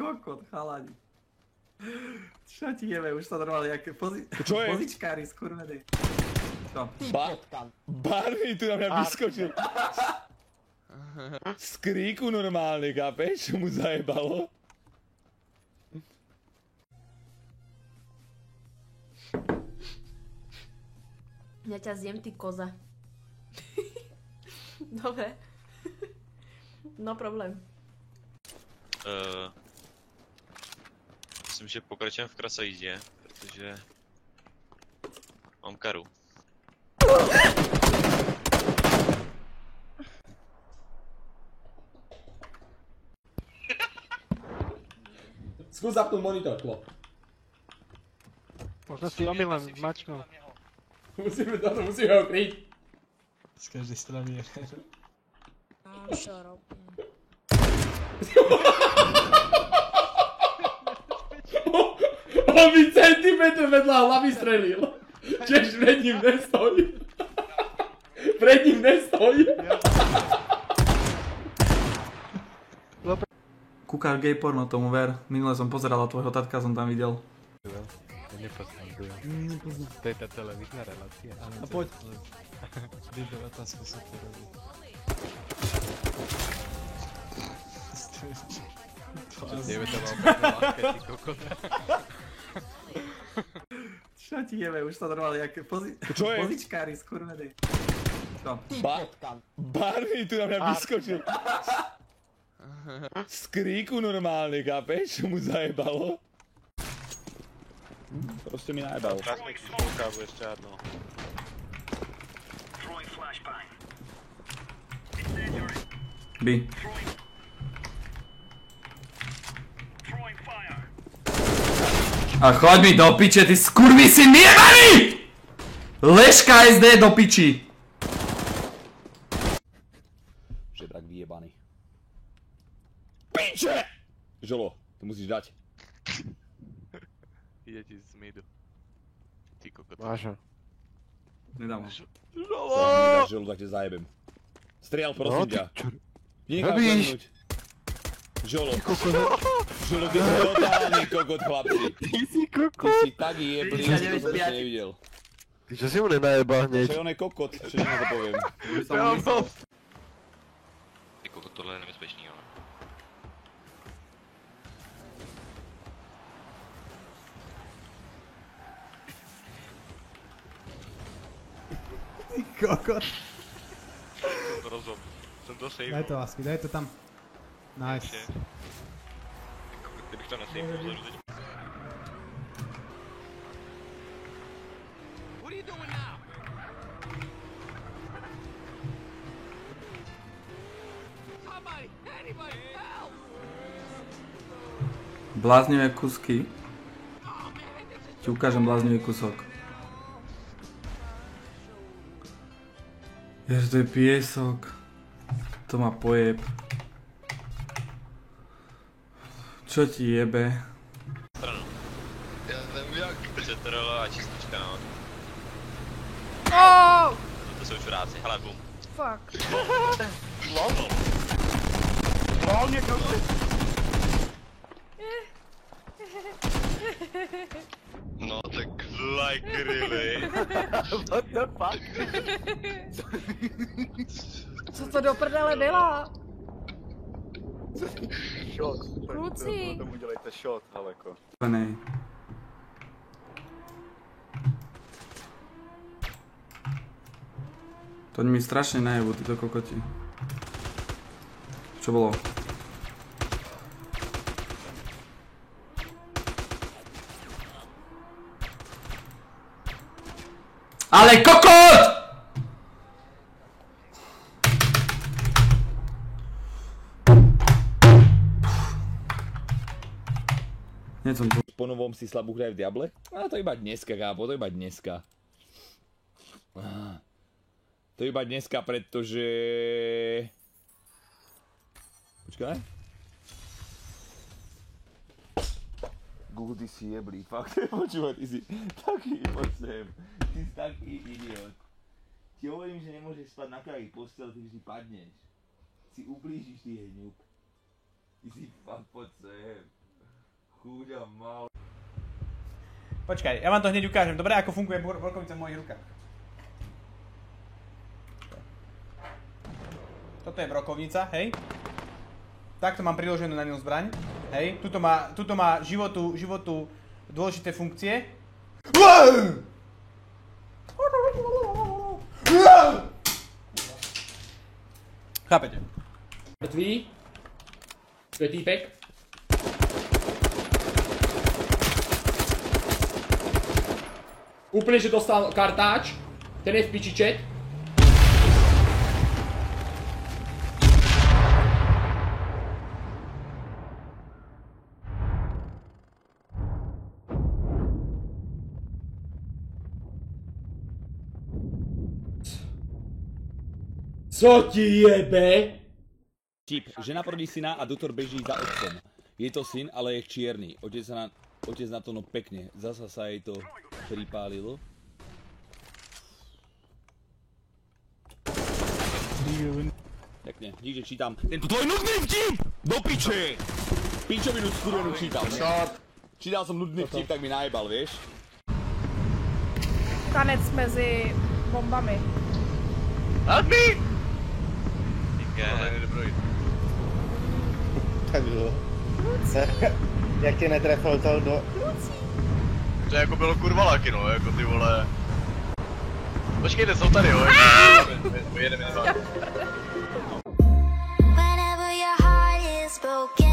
kokot, chalani. Čo ti jebe, už sa normálne jak pozičkári skurvený. Čo? Barney tu na mňa vyskočil. Z kríku normálne, chápeš? Čo mu zajebalo? Ja ťa zjem, ty koza. Dobre. No problém. Myslím, že pokračujeme v krasojízdě, protože mám karu. Skús zapnúť monitor, chlop. Možno si omylem mačknul. Musíme ho kryť. Z každej strany je. Čo robím? On mi centimetr vedľa hlavy strelil. Čiže pred ním nestojí. Pred ním nestojí. Kúkal gay porno, tomu ver. Minule som pozeral a tvojho tatka som tam videl. Nepoznám. To je tá televízna relácia. A poď. Výber otázku sa to robí. Tebe to mal pekne ľahké, ty kokot. Čo ti jebe, už sa normálne jak pozičkári skurvený. Čo? Barney tu na mňa vyskočil. Z kríku normálne, chápeš? Čo mu zajebalo? Proste mi najebal. Transmix ukážu ešte jedno. By. A choď mi do piče, ty skurvysyn jebaný! Leška SD do piči. Žebrak vyjebaný. Piče! Žolo, ty musíš dať. Ide ti z midu. Ty kokot. Máš ho. Nedám ho. Žolo! Ak mi nedáš žolu, tak ťa zajebem. Striel, prosím ťa. Nechám klenúť. Žolo. Žolo, ty si totálny kokot, chlapci. Ty si kokot. Ty si tak jeblý, že to som ešte nevidel. Ty čo si mu nenajebal hneď? Čo on je kokot, čo na to poviem. Ty kokot, tohle je nebezpečný, ale. Ty kokot. Jsem to rozhodl. Jsem to sejmul. Daj to lásky, daj to tam. Nice. Kdybych to nesejmul, vzadu teď. Bláznivé kusky. Ti ukážem bláznivý kusok. Jež to je piesok. To má pojeb. Čo ti jebe? Stranu. Já nevím jak. Takže trolová čistička, no. Oh! To jsou čuráci, hele bum. Fuck. No tak like really. What the fuck? Co to do prdele dělá? Shot. Kluci. Tomu dělejte shot, haleko. Nej. To mi strašne najebu, títo kokoti. Čo bolo? Ale kokot! Nie som tu. Po novom si slabú hraje v Diable? A to iba dneska, kápo, to iba dneska. To iba dneska, pretože... Počkaj. Google, ty si jeblý, fakt. Počúvaj, ty si taký, poď sem. Ty si taký idiot. Ti hovorím, že nemôžeš spať na kraji postel, ty vždy padneš. Si ublížiš, ty hňup. Ty si fakt, poď sem. Chúďa mal. Počkaj, ja vám to hneď ukážem. Dobre, ako funguje brokovnica v mojich rukách. Toto je brokovnica, hej. Takto mám priloženú na ňu zbraň. Hej, tuto má životu dôležité funkcie. Chápete? Mrtvý. To je týpek. Úplne, že dostal kartáč. Ten je v piči chat. Co ti jebe? Tip. Žena prodí syna a doktor beží za otcom. Je to syn, ale je čierny. Otec na to no pekne. Zasa sa jej to pripálilo. Pekne, díže čítam. Tento tvoj nudný vtip! Do piče! Pičovinu skurvenú čítam. Čítal som nudný vtip, tak mi najebal, vieš? Tanec mezi bombami. Help me! Tak bylo. Jak tě netrefil to do... To jako bylo kurva laky, no, jako ty vole. Počkejte, jsou tady, jo, jedeme dva. Whenever your heart is broken